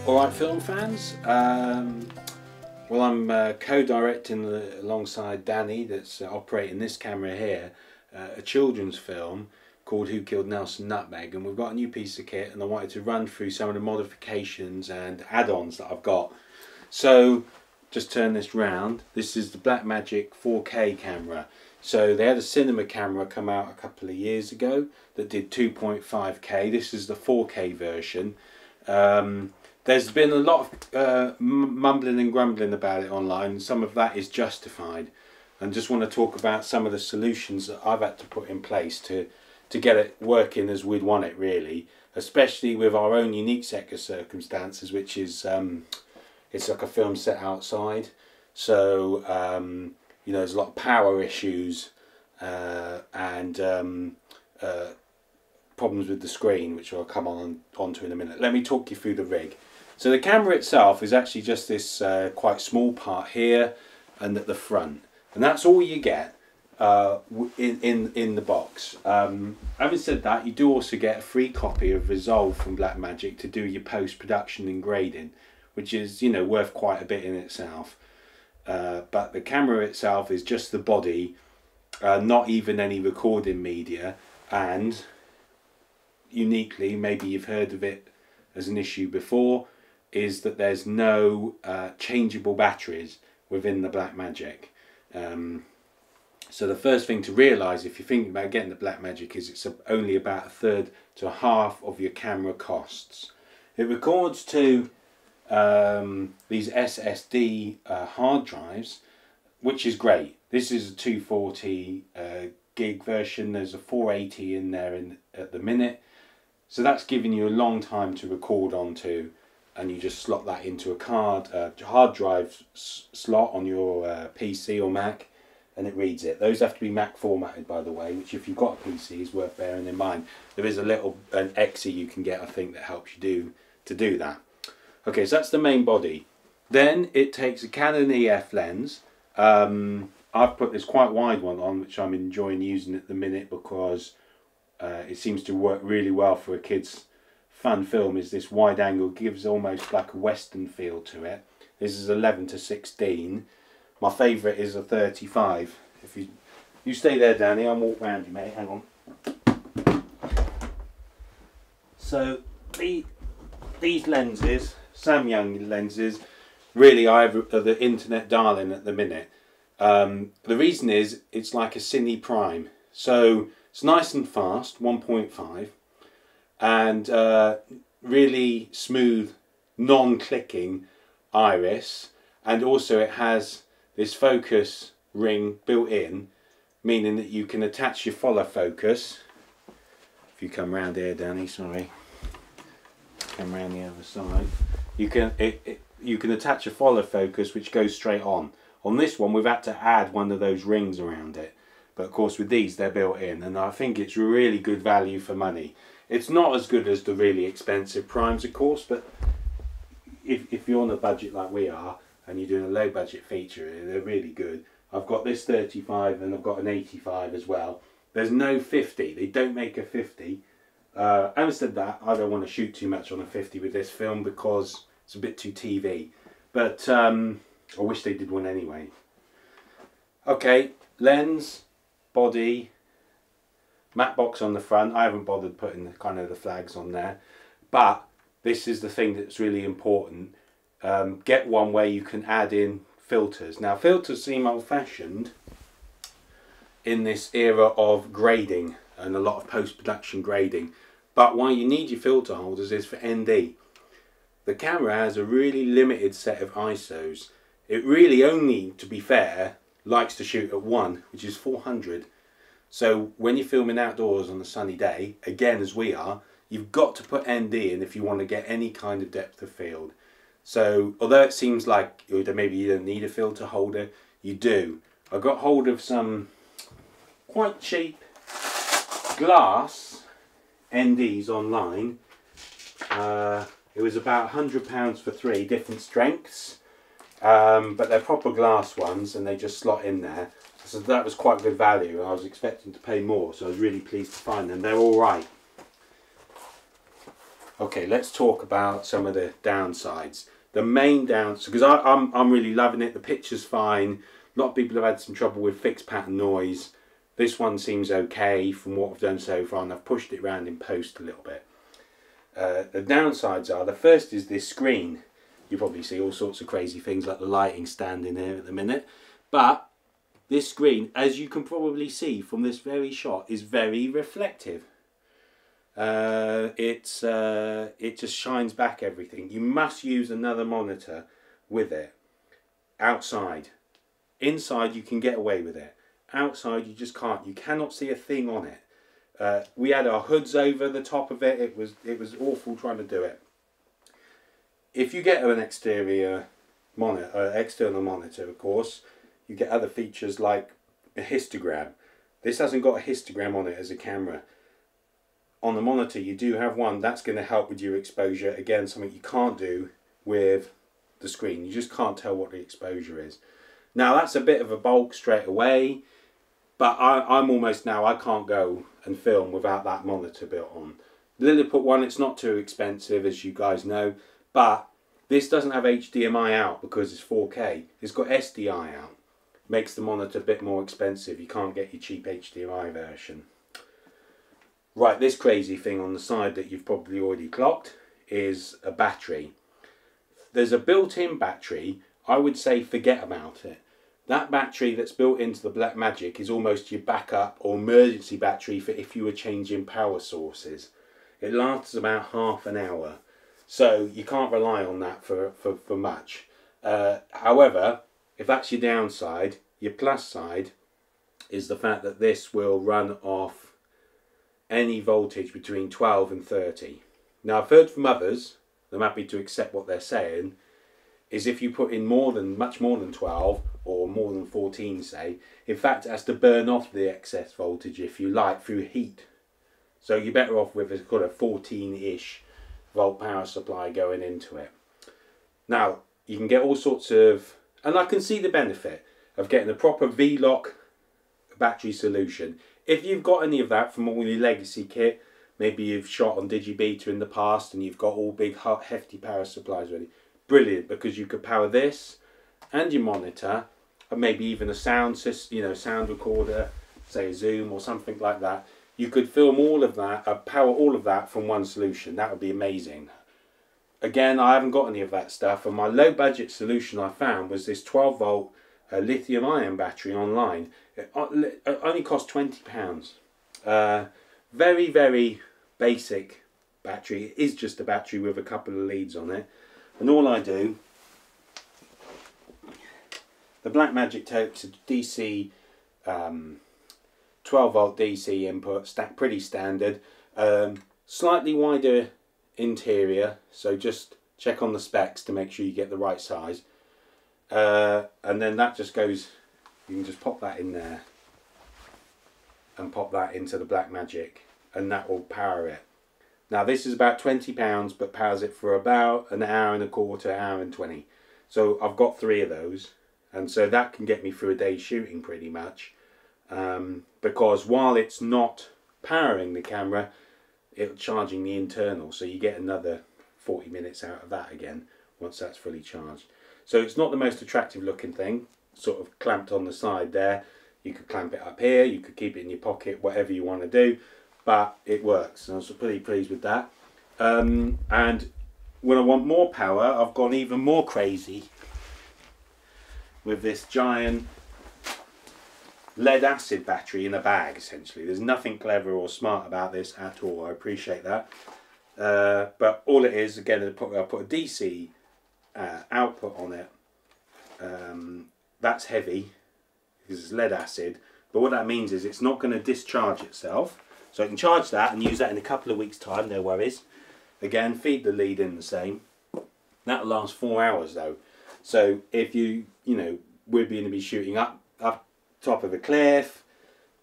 Alright film fans, well I'm co-directing alongside Danny that's operating this camera here, a children's film called Who Killed Nelson Nutmeg, and we've got a new piece of kit and I wanted to run through some of the modifications and add-ons that I've got. So just turn this round. This is the Blackmagic 4K camera. So they had a cinema camera come out a couple of years ago that did 2.5K. This is the 4K version. There's been a lot of mumbling and grumbling about it online, and some of that is justified. And just want to talk about some of the solutions that I've had to put in place to get it working as we'd want it, really. Especially with our own unique set of circumstances, which is it's like a film set outside. So you know, there's a lot of power issues and problems with the screen, which I'll come onto in a minute. Let me talk you through the rig. So the camera itself is actually just this quite small part here and at the front, and that's all you get in the box. Having said that, you do also get a free copy of Resolve from Blackmagic to do your post-production and grading, which is, you know, worth quite a bit in itself. But the camera itself is just the body, not even any recording media, and uniquely, maybe you've heard of it as an issue before, is that there's no changeable batteries within the Blackmagic. So the first thing to realise if you're thinking about getting the Blackmagic is it's only about a third to a half of your camera costs. It records to these SSD hard drives, which is great. This is a 240 gig version. There's a 480 in there at the minute. So that's giving you a long time to record onto, and you just slot that into a hard drive slot on your PC or Mac, and it reads it. Those have to be Mac formatted, by the way, which if you've got a PC is worth bearing in mind. There is an exe you can get, I think, that helps you do that. Okay, so that's the main body. Then it takes a Canon EF lens. I've put this quite wide one on, which I'm enjoying using at the minute because it seems to work really well for a kid's fun film. Is this wide angle, gives almost like a western feel to it. This is 11-16. My favourite is a 35. If you stay there, Danny, I'll walk round you, mate. Hang on. So these lenses, Samyang lenses, really are the internet darling at the minute. The reason is it's like a Cine Prime, so it's nice and fast, 1.5, and really smooth, non-clicking iris, and also it has this focus ring built in, meaning that you can attach your follow focus. If you come round here, Danny, sorry, come round the other side. You can attach a follow focus which goes straight on. On this one we've had to add one of those rings around it, but of course with these they're built in, and I think it's really good value for money. It's not as good as the really expensive primes, of course, but if you're on a budget like we are and you're doing a low budget feature, they're really good. I've got this 35 and I've got an 85 as well. There's no 50, they don't make a 50. Having said that, I don't want to shoot too much on a 50 with this film because it's a bit too TV, but I wish they did one anyway. Okay, lens, body, matte box on the front. I haven't bothered putting the flags on there, but this is the thing that's really important. Get one where you can add in filters. Now filters seem old-fashioned in this era of grading and a lot of post-production grading, but why you need your filter holders is for ND. The camera has a really limited set of ISOs. It really only, to be fair, likes to shoot at 1, which is 400. So when you're filming outdoors on a sunny day, again as we are, you've got to put ND in if you want to get any kind of depth of field. So although it seems like maybe you don't need a filter holder, you do. I got hold of some quite cheap glass NDs online. It was about £100 for 3 different strengths, but they're proper glass ones and they just slot in there. So that was quite good value. I was expecting to pay more, so I was really pleased to find them. They're all right. Okay, let's talk about some of the downsides. The main downside, because I'm really loving it. The picture's fine. A lot of people have had some trouble with fixed pattern noise. This one seems okay from what I've done so far, and I've pushed it around in post a little bit. The downsides are, the first is this screen. You probably see all sorts of crazy things like the lighting stand in here at the minute. But this screen, as you can probably see from this very shot, is very reflective. It just shines back everything. You must use another monitor with it. Outside. Inside you can get away with it. Outside you just can't. You cannot see a thing on it. We had our hoods over the top of it. It was awful trying to do it. If you get an external monitor, of course, you get other features like a histogram. This hasn't got a histogram on it as a camera. On the monitor you do have one. That's going to help with your exposure. Again, something you can't do with the screen. You just can't tell what the exposure is. Now that's a bit of a bulk straight away, but I'm almost now, I can't go and film without that monitor built on. The Lilliput one, it's not too expensive, as you guys know, but this doesn't have HDMI out because it's 4K. It's got SDI out. Makes the monitor a bit more expensive. You can't get your cheap HDMI version. Right, this crazy thing on the side that you've probably already clocked is a battery. There's a built-in battery. I would say forget about it. That battery that's built into the Blackmagic is almost your backup or emergency battery for if you were changing power sources. It lasts about half an hour, so you can't rely on that for much. However, if that's your downside, your plus side is the fact that this will run off any voltage between 12 and 30. Now I've heard from others, I'm happy to accept what they're saying, is if you put in much more than 12 or more than 14 say, in fact it has to burn off the excess voltage if you like through heat. So you're better off with a kind of 14-ish volt power supply going into it. Now you can get all sorts of, and I can see the benefit of getting a proper V-lock battery solution. If you've got any of that from all your legacy kit, maybe you've shot on Digibeta in the past and you've got all big hefty power supplies ready, brilliant, because you could power this and your monitor and maybe even a sound system, sound recorder, say a Zoom or something like that. You could film all of that, power all of that from one solution. That would be amazing. Again, I haven't got any of that stuff, and my low budget solution I found was this 12 volt lithium ion battery online. It only cost £20. Very, very basic battery. It is just a battery with a couple of leads on it, and all I do, the Blackmagic takes a DC 12 volt DC input, pretty standard, slightly wider interior, so just check on the specs to make sure you get the right size, and then that just goes, you can just pop that in there and pop that into the Blackmagic and that will power it. Now this is about £20 but powers it for about an hour and a quarter, hour and 20. So I've got 3 of those, and so that can get me through a day's shooting pretty much, because while it's not powering the camera, it's charging the internal, so you get another 40 minutes out of that again once that's fully charged. So it's not the most attractive looking thing, sort of clamped on the side there. You could clamp it up here, you could keep it in your pocket, whatever you want to do, but it works, and I was pretty pleased with that. And when I want more power, I've gone even more crazy with this giant lead acid battery in a bag, essentially. There's nothing clever or smart about this at all, I appreciate that. But all it is, again, I'll put a DC output on it. That's heavy because it's lead acid, but what that means is it's not going to discharge itself, so I can charge that and use that in a couple of weeks time, no worries. Again, feed the lead in the same. That'll last 4 hours though, so if we're going to be shooting up top of a cliff,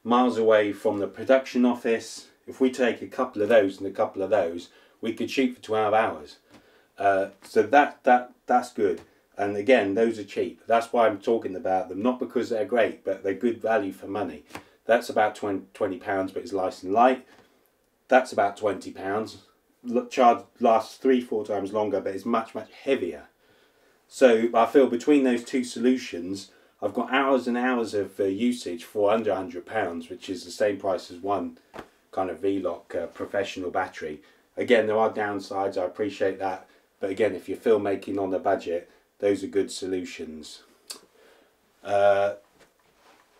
miles away from the production office, if we take a couple of those and a couple of those, we could shoot for 12 hours. So that's good. And again, those are cheap. That's why I'm talking about them, not because they're great, but they're good value for money. That's about £20, but it's nice and light. That's about £20. charge lasts 3-4 times longer, but it's much heavier. So I feel between those two solutions, I've got hours and hours of usage for under £100, which is the same price as one kind of V-Lock professional battery. Again, there are downsides, I appreciate that, but again, if you're filmmaking on a budget, those are good solutions.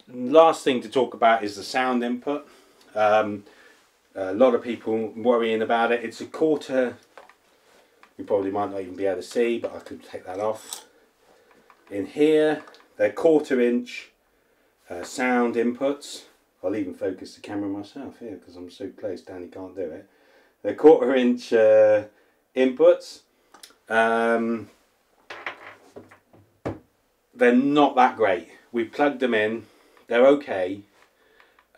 Last thing to talk about is the sound input. A lot of people worrying about it. It's a quarter, you probably might not even be able to see, but I could take that off. In here, they're 1/4 inch sound inputs. I'll even focus the camera myself here because I'm so close, Danny can't do it. They're 1/4 inch inputs. They're not that great. We plugged them in, they're okay.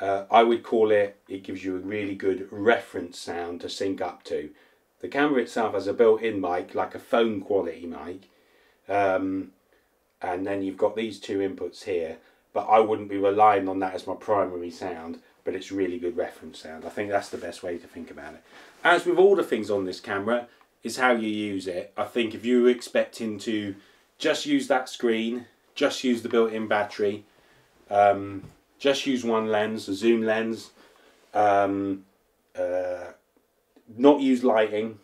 I would call it gives you a really good reference sound to sync up to. The camera itself has a built-in mic, like a phone quality mic. And then you've got these two inputs here, but I wouldn't be relying on that as my primary sound, but it's really good reference sound. I think that's the best way to think about it. As with all the things on this camera, is how you use it. I think if you were expecting to just use that screen, just use the built-in battery, just use one lens, a zoom lens, not use lighting,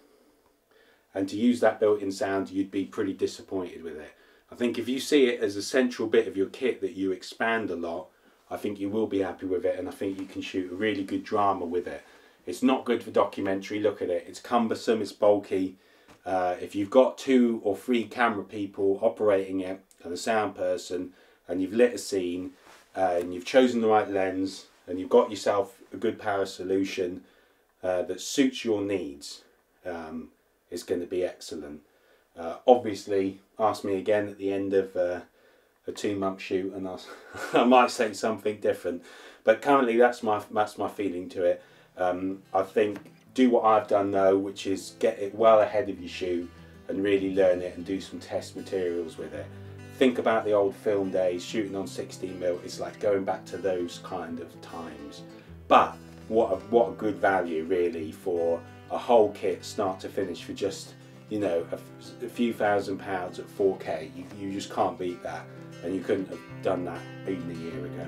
and to use that built-in sound, you'd be pretty disappointed with it. I think if you see it as a central bit of your kit that you expand a lot, I think you will be happy with it, and I think you can shoot a really good drama with it. It's not good for documentary, look at it, it's cumbersome, it's bulky. If you've got 2 or 3 camera people operating it, and a sound person, and you've lit a scene, and you've chosen the right lens, and you've got yourself a good power solution that suits your needs, it's going to be excellent. Obviously, ask me again at the end of a 2-month shoot, and I might say something different. But currently, that's my feeling to it. I think do what I've done though, which is get it well ahead of your shoot and really learn it and do some test materials with it. Think about the old film days, shooting on 16mm. It's like going back to those kind of times. But what a good value really for a whole kit, start to finish, for just, you know, a few £1000s at 4K. You just can't beat that, and you couldn't have done that even a year ago.